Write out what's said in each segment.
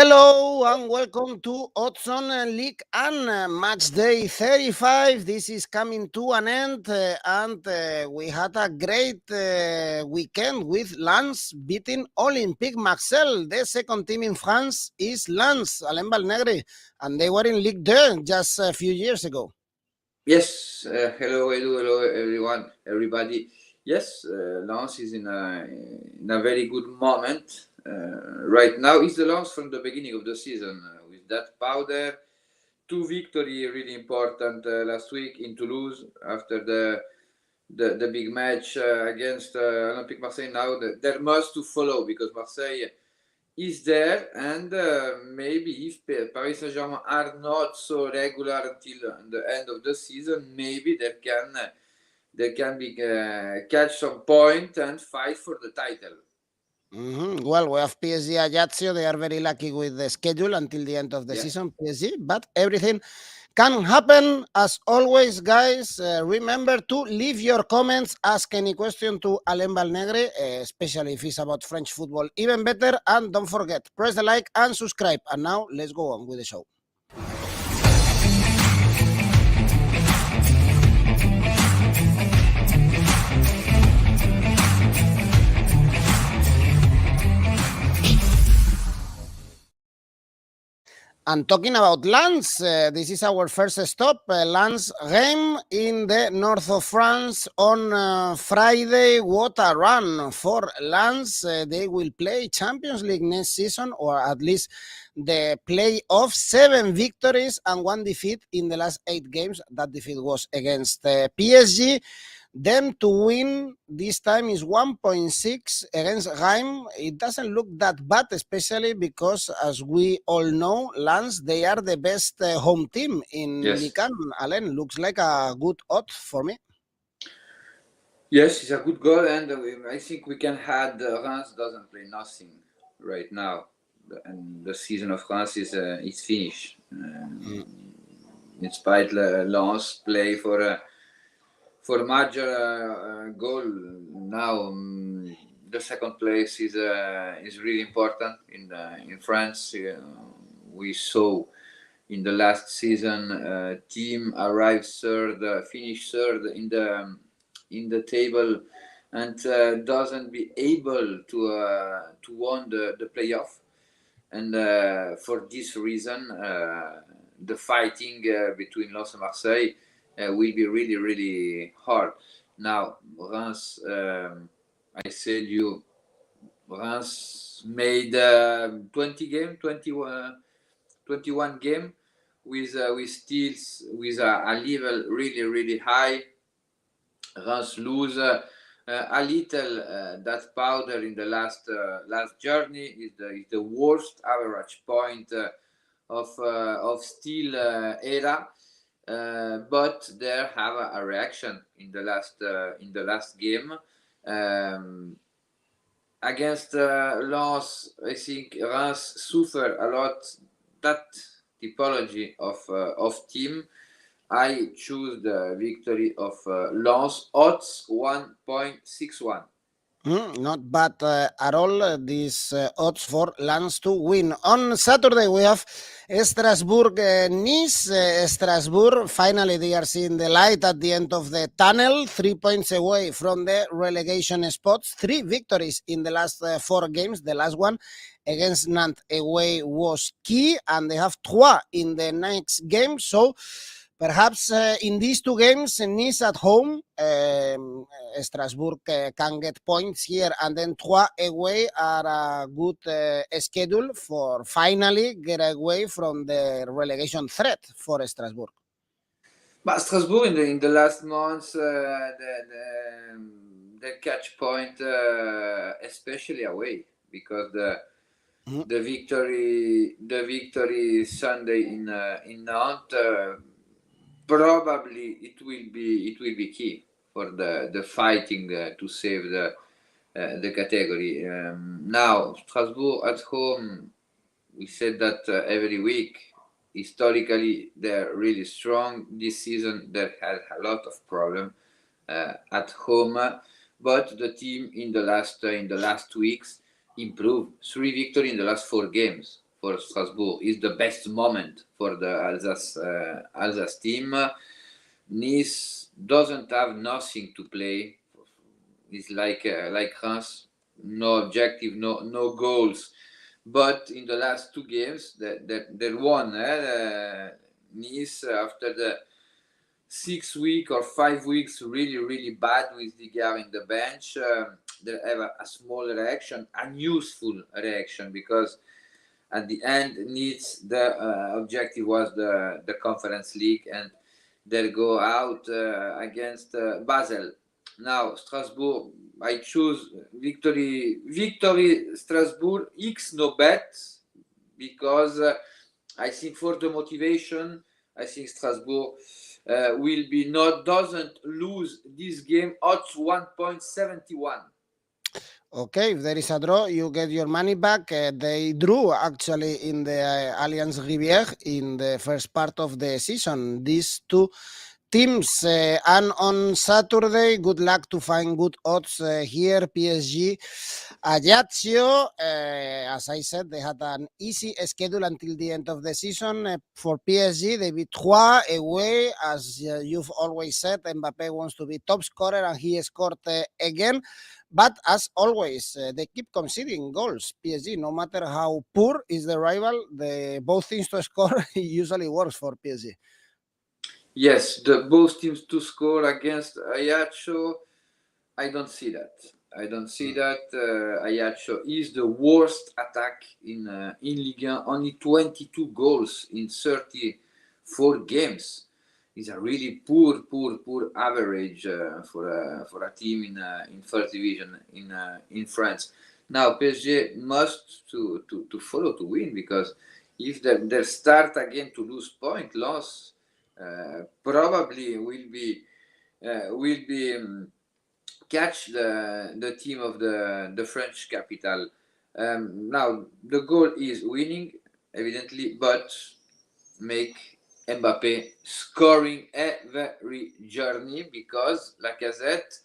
Hello and welcome to Odds on League and Match Day 35. This is coming to an end and we had a great weekend with Lens beating Olympique Marseille. The second team in France is Lens, Alain Valnegri, and they were in Ligue 2 just a few years ago. Yes, hello, hello, everyone, everybody. Yes, Lens is in a very good moment right now. It's the Lens from the beginning of the season with that powder. Two victory really important last week in Toulouse after the big match against Olympique Marseille. Now there must to follow because Marseille is there, and maybe if Paris Saint-Germain are not so regular until the end of the season, maybe there can be catch some point and fight for the title. Well, we have PSG Ajaccio. They are very lucky with the schedule until the end of the season, PSG, but everything can happen. As always, guys, remember to leave your comments, ask any question to Alain Valnegri, especially if it's about French football, even better. And don't forget, press the like and subscribe. And now let's go on with the show. And talking about Lens, this is our first stop, Lens Reims in the north of France on Friday. What a run for Lens. They will play Champions League next season, or at least the playoff. 7 victories and 1 defeat in the last 8 games. That defeat was against PSG. Them to win this time is 1.6 against Reims. It doesn't look that bad, especially because, as we all know, Lens, they are the best home team in Ligue 1. Alain, looks like a good odd for me. Yes, it's a good goal, and I think we can add Reims doesn't play nothing right now, and the season of Reims is finished. In spite Lens play for major goal now. The second place is really important in France. We saw in the last season team arrived third, finished third in the table, and doesn't be able to win the playoff. And for this reason, the fighting between Lens and Marseille will be really, really hard. Now, Reims, I said Reims made 21 game with steals with a level really, really high. Reims lose a little that powder in the last journey is the worst average point of steal era. But they have a reaction in the last game against Lens. I think Reims suffer a lot that typology of team. I choose the victory of Lens, odds 1.61. Not bad at all, these odds for Lens to win. On Saturday, we have Strasbourg, Nice. Strasbourg, finally, they are seeing the light at the end of the tunnel, 3 points away from the relegation spots. 3 victories in the last 4 games. The last one against Nantes away was key, and they have 3 in the next game. So, perhaps in these 2 games, Nice at home, Strasbourg can get points here, and then 3 away are a good schedule for finally get away from the relegation threat for Strasbourg. But Strasbourg in the last months, the catch point, especially away, because the victory Sunday in Nantes. Probably it will be key for the fighting to save the category. Now Strasbourg at home, we said that every week. Historically, they're really strong. This season, they had a lot of problem at home, but the team in the last weeks improved. 3 victories in the last 4 games for Strasbourg. Is the best moment for the Alsace team. Nice doesn't have nothing to play. It's like Reims, no objective, no goals. But in the last two games, they won. Nice, after the 6 week or 5 weeks, really bad with Ligue in the bench. They have a small reaction, unuseful reaction, because at the end, Nice, the objective was the Conference League, and they go out against Basel. Now, Strasbourg, I choose victory Strasbourg, X no bet, because I think for the motivation, I think Strasbourg will be doesn't lose this game. Odds 1.71. Okay, if there is a draw, you get your money back. They drew actually in the Allianz Rivière in the first part of the season. These two teams, and on Saturday, good luck to find good odds here. PSG, Ajaccio, as I said, they had an easy schedule until the end of the season. For PSG, they beat Troyes away. As you've always said, Mbappé wants to be top scorer, and he scored again. But as always, they keep conceding goals. PSG, no matter how poor is the rival, both teams to score usually works for PSG. Yes, both teams to score against Ajaccio. I don't see that. Ajaccio is the worst attack in Ligue 1. Only 22 goals in 34 games. Is a really poor average for a team in first division in France. Now PSG must to follow to win, because if they start again to lose point, loss probably will be catch the team of the French capital. Now the goal is winning, evidently, but make Mbappé scoring every journey, because Lacazette,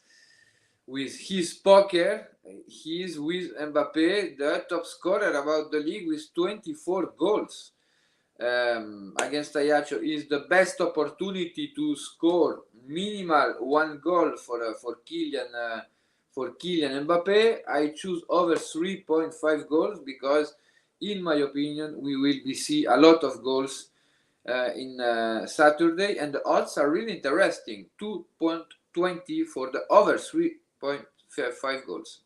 with his poker, he's with Mbappé the top scorer about the league with 24 goals. Against Ajaccio is the best opportunity to score minimal one goal for Kylian Mbappé. I choose over 3.5 goals, because in my opinion we will see a lot of goals in Saturday, and the odds are really interesting. 2.20 for the over 3.5 goals.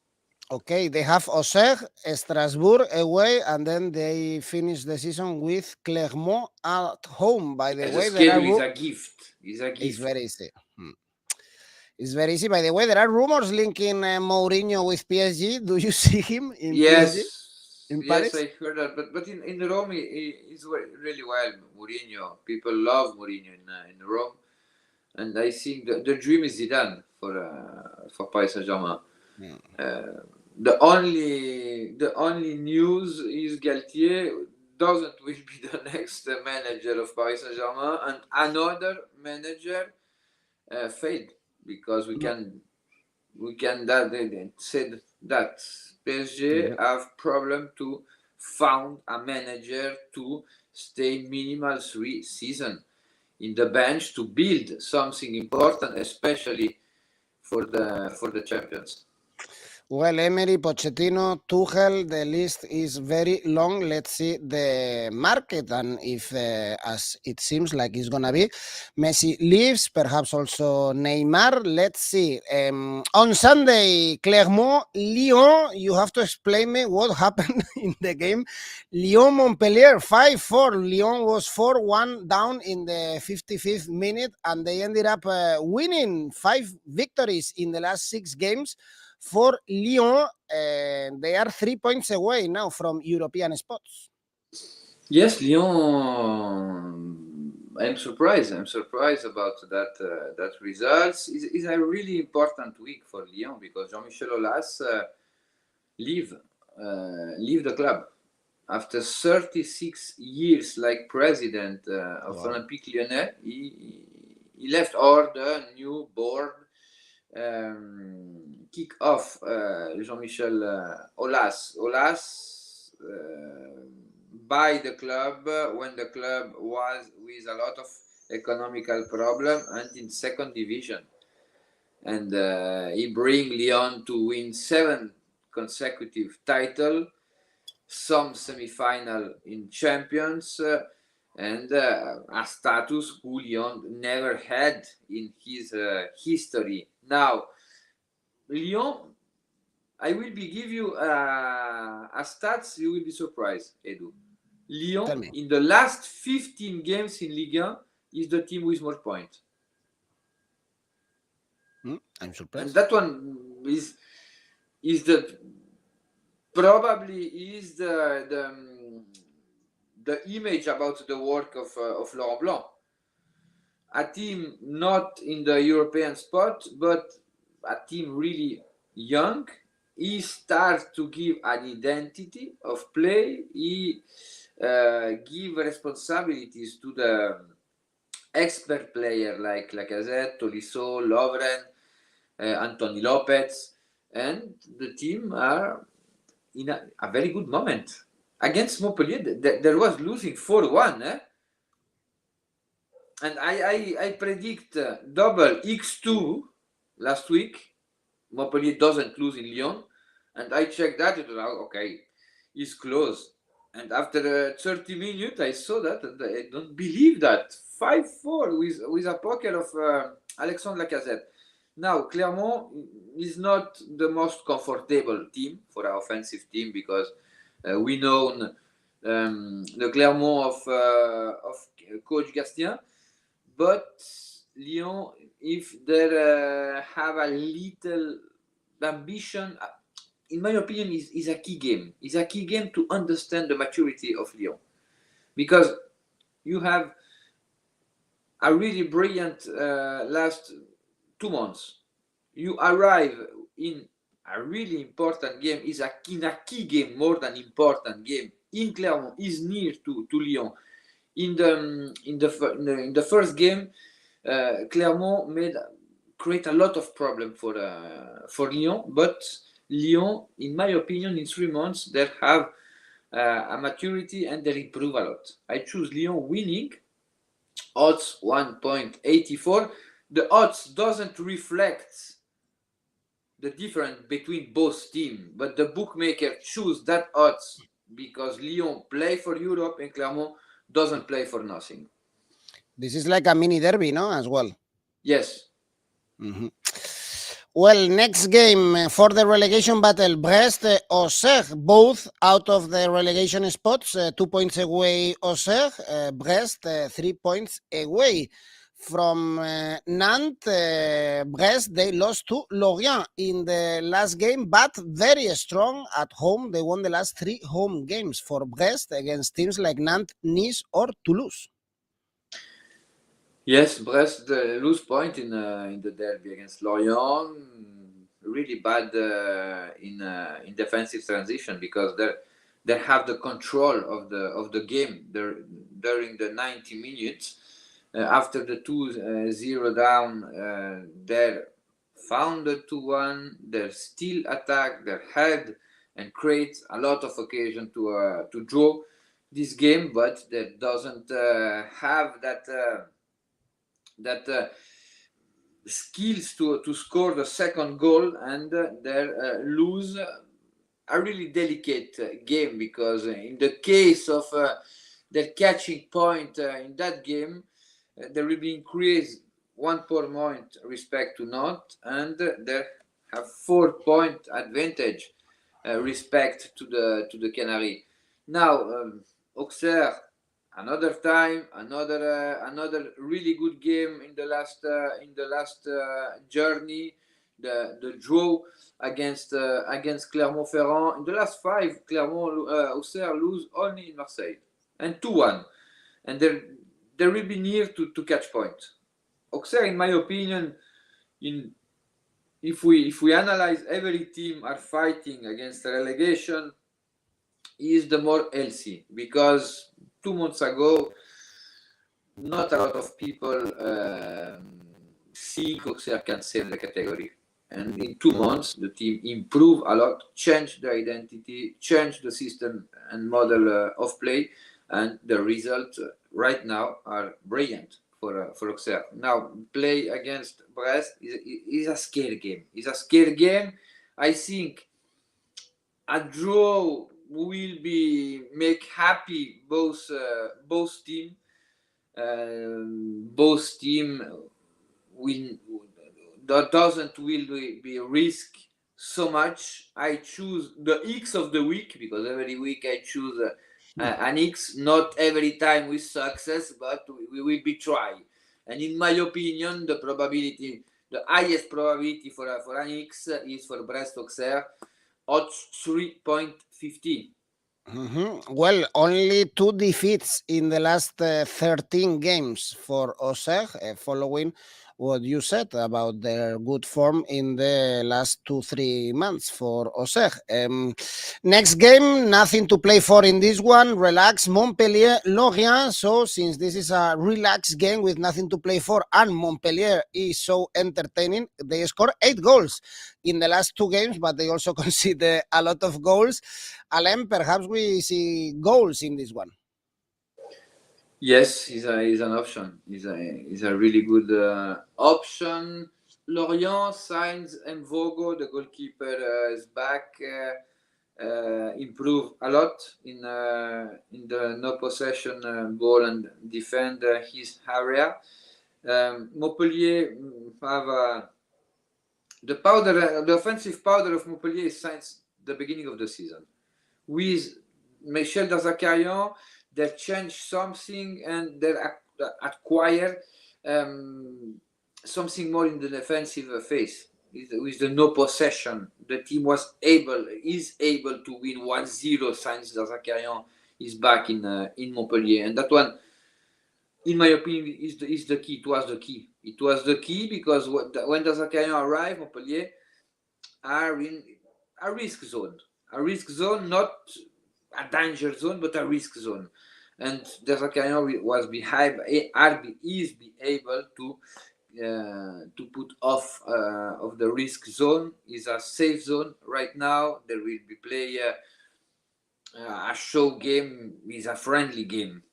Okay, they have Auxerre, Strasbourg away, and then they finish the season with Clermont at home. By the way, the schedule is a gift. It's very easy. It's very easy. By the way, there are rumors linking Mourinho with PSG. Do you see him in PSG? In Paris? Yes, I heard that. But in Rome, he's really well. Mourinho, people love Mourinho in Rome, and I think the dream is Zidane for Paris Saint-Germain. The only news is Galtier will be the next manager of Paris Saint-Germain, and another manager failed, because we can they said that PSG have problem to found a manager to stay minimal 3 seasons in the bench to build something important, especially for the champions. Well, Emery, Pochettino, Tuchel, the list is very long. Let's see the market, and if, as it seems like it's going to be, Messi leaves, perhaps also Neymar. Let's see. On Sunday, Clermont, Lyon, you have to explain me what happened in the game. Lyon, Montpellier, 5-4. Lyon was 4-1 down in the 55th minute, and they ended up winning 5 victories in the last 6 games. For Lyon, they are 3 points away now from European spots. Yes, Lyon. I'm surprised about that results. Is a really important week for Lyon, because Jean-Michel Aulas leave the club after 36 years like president of Olympique Lyonnais. He left, or the new board kick off Jean-Michel Aulas. buy the club when the club was with a lot of economical problem and in second division. And he bring Lyon to win 7 consecutive titles, some semi-final in Champions, and a status who Lyon never had in his history. Now, Lyon, I will give you a stats, you will be surprised, Edu. Lyon, in the last 15 games in Ligue 1, is the team with more points. I'm surprised. And that one is the probably is the image about the work of Laurent Blanc. A team not in the European spot, but a team really young. He starts to give an identity of play. He give responsibilities to the expert player like Lacazette, Tolisso, Lovren, Anthony Lopez, and the team are in a very good moment. Against Montpellier, there was losing 4-1, and I predict double X2 last week. Montpellier doesn't lose in Lyon, and I checked that. It was okay, it's close. And after 30 minutes, I saw that, and I don't believe that 5-4 with a poker of Alexandre Lacazette. Now, Clermont is not the most comfortable team for our offensive team because we know the Clermont of Coach Gastien, but Lyon, if they have a little ambition, in my opinion, is a key game. It's a key game to understand the maturity of Lyon, because you have a really brilliant last 2 months. You arrive in a really important game, in a key game more than important game in Clermont, is near to Lyon. In the first game, Clermont create a lot of problem for Lyon, but Lyon, in my opinion, in 3 months they have a maturity and they improve a lot. I choose Lyon winning, odds 1.84. The odds doesn't reflect the difference between both teams, but the bookmaker choose that odds because Lyon play for Europe and Clermont doesn't play for nothing. This is like a mini derby, no? As well. Yes. Mm-hmm. Well, next game for the relegation battle, Brest, Auxerre, both out of the relegation spots, 2 points away Auxerre, Brest 3 points away. From Nantes, Brest, they lost to Lorient in the last game, but very strong at home. They won the last 3 home games for Brest against teams like Nantes, Nice or Toulouse. Yes, Brest lose point in the derby against Lorient. Really bad in defensive transition because they have the control of the game during the 90 minutes. After the 2-0 down, they found the 2-1. They still attack, they head and create a lot of occasion to draw this game, but they doesn't have that skills to score the second goal, and they lose a really delicate game because in the case of the catching point in that game, there will be increased 1 point respect to Nantes, and they have 4-point advantage respect to the Canary. Now, Auxerre, another really good game in the last journey. The draw against Clermont-Ferrand. In the last 5, Auxerre lose only in Marseille and 2-1, and they will be near to catch point. Auxerre, in my opinion, if we analyze every team are fighting against relegation, is the more healthy, because 2 months ago, not a lot of people think Auxerre can save the category. And in 2 months, the team improved a lot, changed the identity, changed the system and model of play, and the results right now are brilliant for Auxerre. Now, play against Brest is a scary game. It's a scary game. I think a draw will be make happy both team. Both team will doesn't will be risk so much. I choose the X of the week because every week I choose an X. Not every time with success, but we will be try. And in my opinion, the highest probability for an X is for Brest Auxerre, odds 3.50. Well, only 2 defeats in the last 13 games for Auxerre, following what you said about their good form in the last 2-3 months for Auxerre. Next game, nothing to play for in this one. Relax, Montpellier, Lorient. So since this is a relaxed game with nothing to play for, and Montpellier is so entertaining, they score 8 goals in the last 2 games, but they also concede a lot of goals. Alain, perhaps we see goals in this one. Yes, he's an option. He's a really good option. Lorient signs Mvogo, the goalkeeper, is back. Improve a lot in the no possession ball and defend his area. Montpellier have the offensive powder of Montpellier is since the beginning of the season. With Michel Darzacarian, they changed something and they acquire something more in the defensive phase. With the no possession, the team is able to win 1-0 since Darzacarian is back in Montpellier, and that one, in my opinion, is the key. It was the key. It was the key because when Darzacarian arrived, Montpellier are in a risk zone. A risk zone, not a danger zone, but a risk zone. And Darzacarian is able to put off of the risk zone. Is a safe zone right now. There will be play a show game, is a friendly game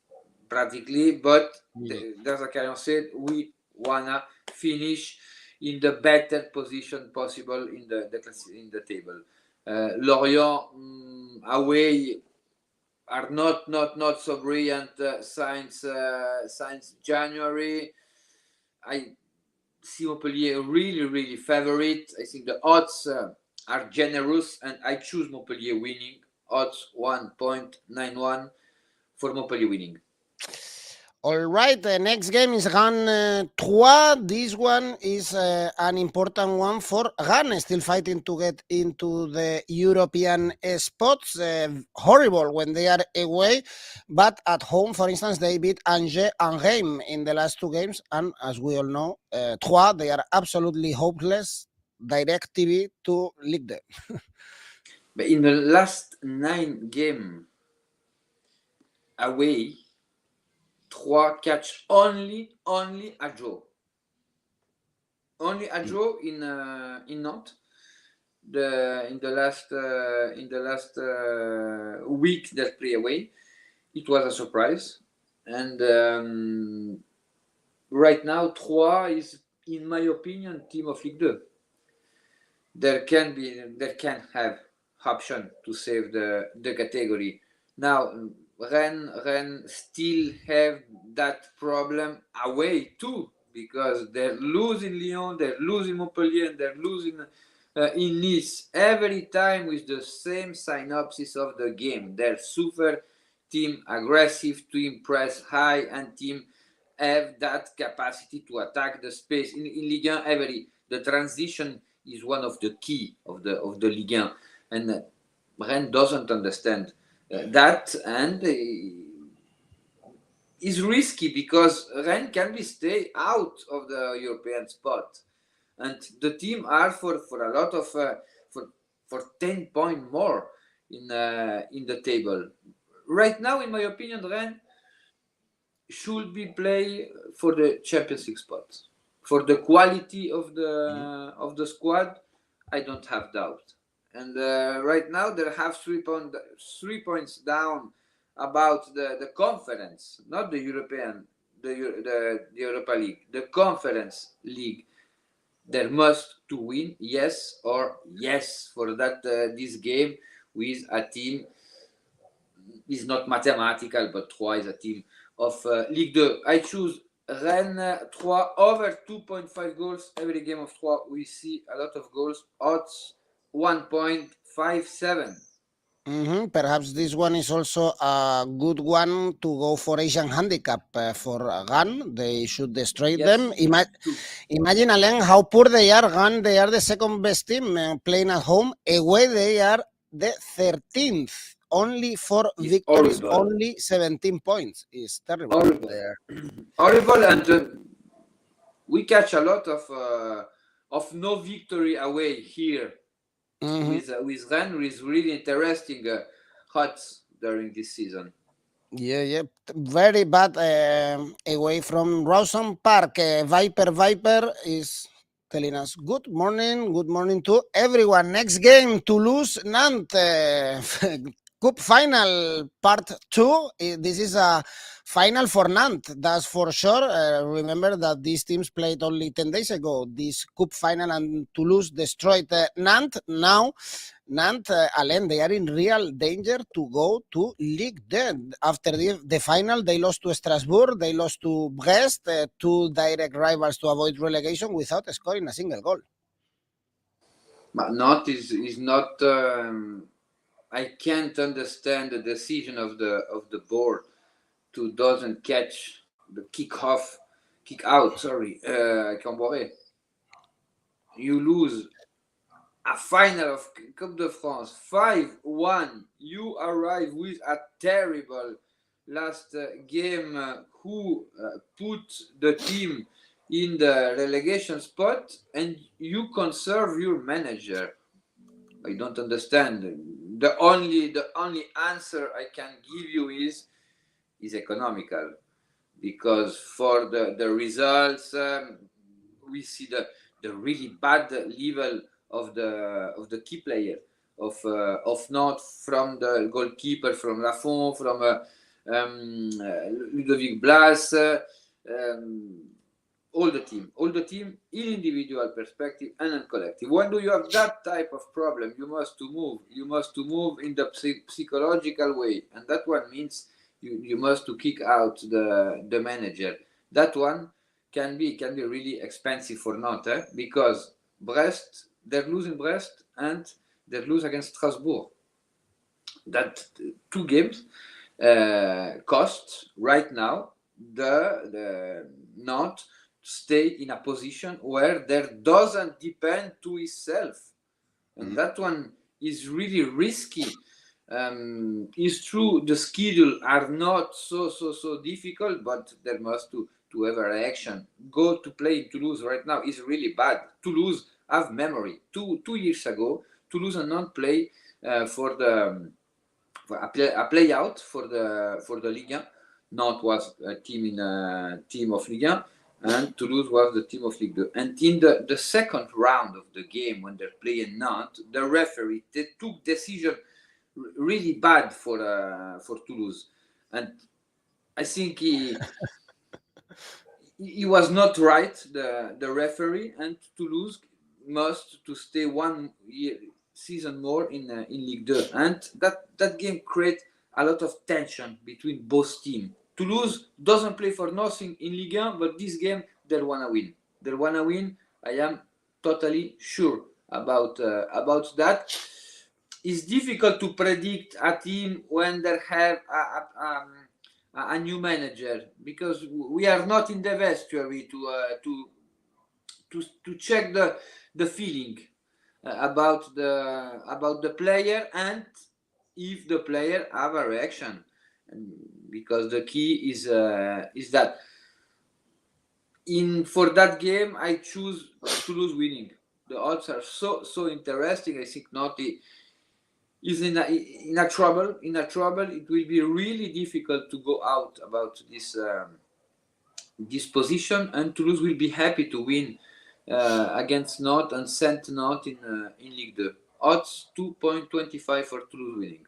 practically, but Darzacarian said we wanna finish in the better position possible in the table. Lorient away are not so brilliant since January. I see Montpellier really favorite. I think the odds are generous, and I choose Montpellier winning. Odds 1.91 for Montpellier winning. All right, the next game is Rennes 3. This one is an important one for Rennes, still fighting to get into the European spots. Horrible when they are away, but at home, for instance, they beat Angers and Reims in the last 2 games. And as we all know, 3, they are absolutely hopeless. Direct TV to Ligue. But in the last 9 games away, 3 catch only a draw. Only a draw in Nantes. In the last week that play away, it was a surprise. And right now, 3 is, in my opinion, team of Ligue 2. There can have option to save the category. Now, Rennes still have that problem away too, because they're losing Lyon, they're losing Montpellier, and they're losing in Nice every time with the same synopsis of the game. They're super team aggressive, team press high, and team have that capacity to attack the space. In Ligue 1, the transition is one of the key of the Ligue 1, and Rennes doesn't understand that, and is risky because Rennes can be stay out of the European spot, and the team are for a lot of for 10 points more in the table right now. In my opinion, Rennes should be play for the Champions League spot. For the quality of the squad, I don't have doubt. And right now they have 3 points down about the conference, not the European, the Europa League, the Conference League. There must to win, yes or yes, for that this game with a team is not mathematical, but 3 is a team of Ligue 2. I choose Rennes 3 over 2.5 goals. Every game of 3 we see a lot of goals. Odds 1.57. Perhaps this one is also a good one to go for Asian handicap for Rennes. They should destroy them. Imagine, Alain, how poor they are. Rennes, they are the second best team playing at home. Away, they are the 13th. Only 4 victories, horrible. only 17 points. It's terrible. Horrible, and we catch a lot of no victory away here. With Rennes is really interesting odds during this season. Yeah, very bad away from Rawson Park. Viper is telling us good morning to everyone. Next game, Toulouse Nantes Cup final part 2. This is a final for Nantes, that's for sure. Remember that these teams played only 10 days ago. This Cup final, and Toulouse destroyed Nantes. Now Nantes, Alain, they are in real danger to go to Ligue 2. After the final, they lost to Strasbourg, they lost to Brest, 2 direct rivals to avoid relegation without scoring a single goal. But Nantes is not. I can't understand the decision of the board to doesn't catch the kick out. Sorry, Camboré. You lose a final of Coupe de France 5-1. You arrive with a terrible last game. Who put the team in the relegation spot, and you conserve your manager? I don't understand. The only answer I can give you is economical, because for the results we see the really bad level of the key player of Nantes, from the goalkeeper, from Lafont, from Ludovic Blas, all the team in individual perspective and in collective. When do you have that type of problem, you must to move in the psychological way, and that one means you must to kick out the manager. That one can be really expensive for Nantes, because Brest, they're losing Brest and they lose against Strasbourg. That 2 games cost right now the Nantes stay in a position where there doesn't depend to itself, and that one is really risky. It's true the schedule are not so difficult, but there must to have a reaction. Go to play in Toulouse right now is really bad. Toulouse have memory. Two years ago, Toulouse and Nantes play for a play out for the Ligue 1. Nantes was a team of Ligue 1, and Toulouse was the team of Ligue 2. And in the second round of the game, when they're playing Nantes, the referee took decision really bad for Toulouse, and I think he was not right, the referee, and Toulouse must to stay 1 season more in Ligue 2, and that game create a lot of tension between both teams. Toulouse doesn't play for nothing in Ligue 1, but this game they'll wanna win. I am totally sure about that. It's difficult to predict a team when they have a new manager, because we are not in the vestry to check the feeling about the player, and if the player have a reaction, because the key is that for that game I choose Toulouse winning. The odds are so interesting. I think Nantes is in a trouble. It will be really difficult to go out about this this position, and Toulouse will be happy to win against Nantes and send Nantes in Ligue 2. Odds 2.25 for Toulouse winning.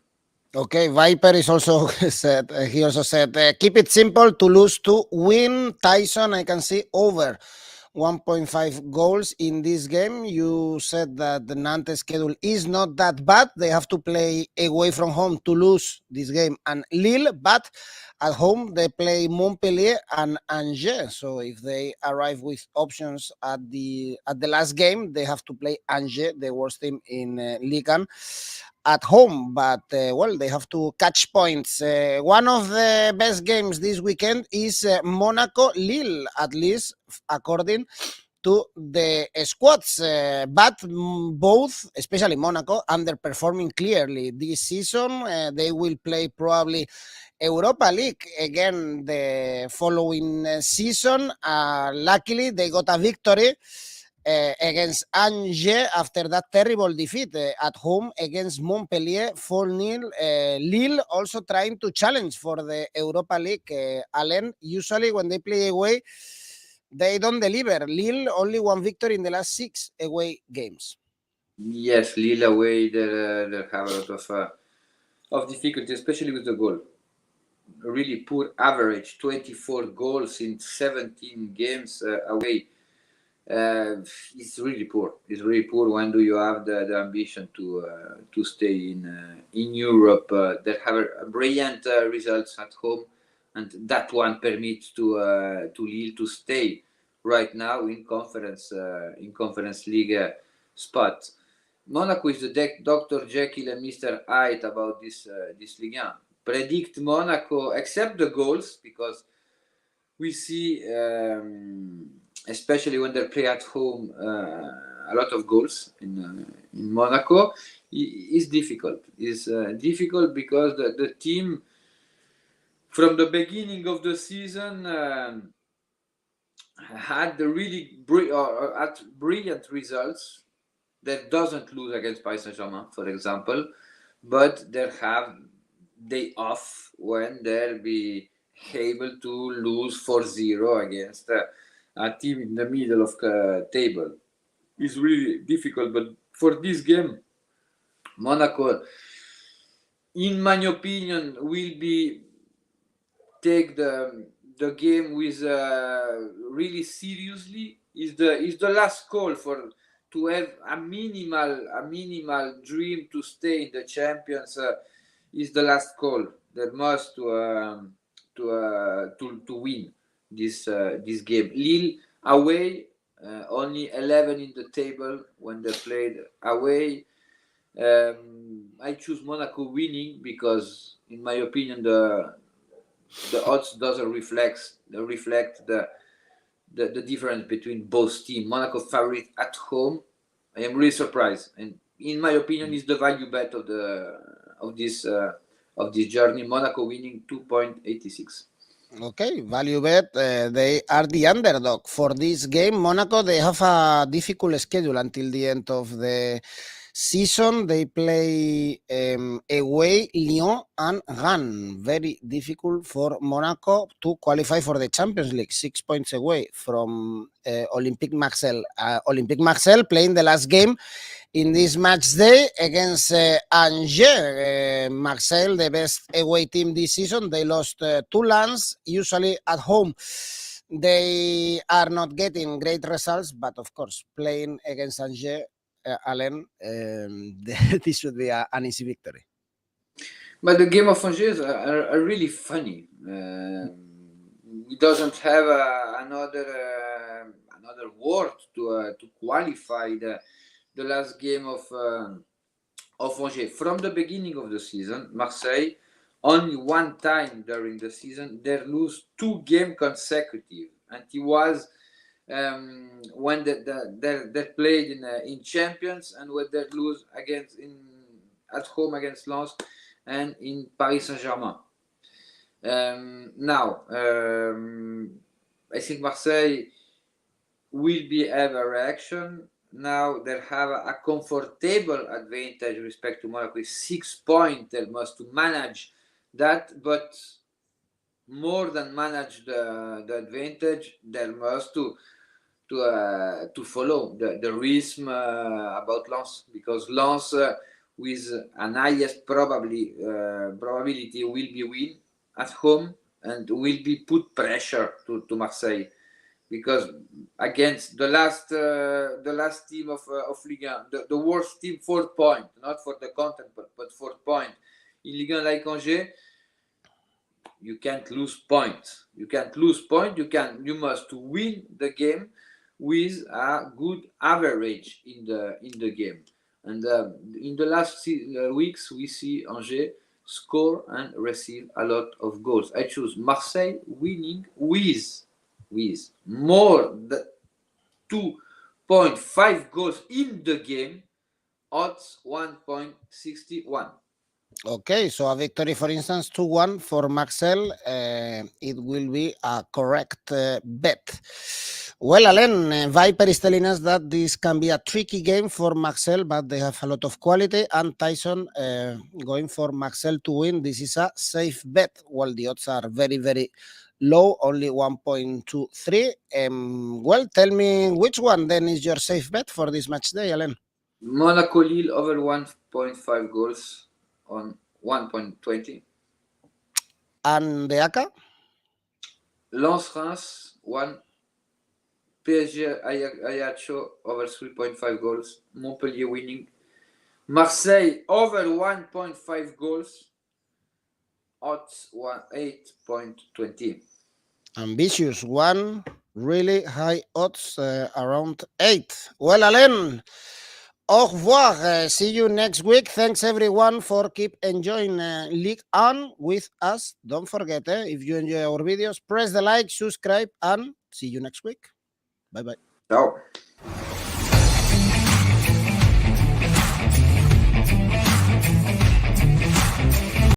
Okay, Viper is also said, he also said, keep it simple, Toulouse to win. Tyson, I can see over 1.5 goals in this game. You said that the Nantes schedule is not that bad. They have to play away from home, Toulouse this game, and Lille, but at home they play Montpellier and Angers. So if they arrive with options at the last game, they have to play Angers, the worst team in Ligue 1, at home. But well, they have to catch points. One of the best games this weekend is Monaco Lille, at least according to the squads, but both, especially Monaco, underperforming clearly this season. They will play probably Europa League again the following season. Luckily, they got a victory against Angers after that terrible defeat at home against Montpellier 4-0. Lille also trying to challenge for the Europa League. Alain, usually when they play away, they don't deliver. Lille only one victory in the last 6 away games. Yes, Lille away, they have a lot of difficulty, especially with the goal. A really poor average, 24 goals in 17 games away. It's really poor. It's really poor. When do you have the ambition to stay in Europe? That have a brilliant results at home, and that one permits to Lille to stay right now in Conference League spot. Monaco is the Dr. Jekyll and Mr. Hyde about this Ligue 1. Predict Monaco, except the goals, because we see, especially when they play at home, a lot of goals in Monaco. Is difficult. Is difficult because the team from the beginning of the season had the really had brilliant results. That doesn't lose against Paris Saint-Germain, for example, but they have day off when they'll be able to lose 4-0 against a team in the middle of the table. It's really difficult, but for this game, Monaco, in my opinion, will be take the game with really seriously. Is the last call for to have a minimal dream to stay in the champions. Is the last call. That must to win this game. Lille away, only 11 in the table when they played away. I choose Monaco winning because, in my opinion, the odds doesn't reflect the difference between both teams. Monaco favorite at home. I am really surprised, and in my opinion, is the value bet of this journey. Monaco winning 2.86. Okay, value bet. They are the underdog for this game. Monaco, they have a difficult schedule until the end of the season. They play away Lyon and Rennes. Very difficult for Monaco to qualify for the Champions League. 6 points away from Olympique Marseille. Olympique Marseille playing the last game in this match day against Angers. Marseille, the best away team this season. They lost 2 lands. Usually at home, they are not getting great results, but of course, playing against Angers, Alain, this should be an easy victory. But the game of Angers are really funny. We doesn't have another word to qualify the last game of Angers. From the beginning of the season, Marseille, only one time during the season, they lose 2 games consecutive. And it was when they played in Champions, and when they lose at home against Lens and in Paris Saint-Germain. Now, I think Marseille will have a reaction. Now they have a comfortable advantage with respect to Monaco. 6 points. They must manage that, but more than manage the advantage, they must to follow the rhythm about Lens, because Lens with an highest probability will be win at home and will be put pressure to Marseille, because against the last team of Ligue 1, the worst team, 4 point, not for the content but 4 point in Ligue 1 like Angers, you can't lose point. You can't lose point. You must win the game with a good average in the game. And in the last weeks, we see Angers score and receive a lot of goals. I choose Marseille winning with more than 2.5 goals in the game. Odds 1.61. Okay, so a victory, for instance, 2-1 for Marcel, it will be a correct bet. Well, Alain, Viper is telling us that this can be a tricky game for Marcel, but they have a lot of quality, and Tyson going for Marcel to win. This is a safe bet. Well, the odds are very, very low, only 1.23. Well, tell me which one then is your safe bet for this match day, Alain? Monaco Lille over 1.5 goals on 1.20. And the ACCA? Lens Reims 1. PSG Ajaccio over 3.5 goals. Montpellier winning. Marseille over 1.5 goals. Odds 8.20. Ambitious one, really high odds, around 8. Well, Alain, au revoir. See you next week. Thanks everyone for keep enjoying League On with us. Don't forget, if you enjoy our videos, press the like, subscribe, and see you next week. Bye-bye. Ciao.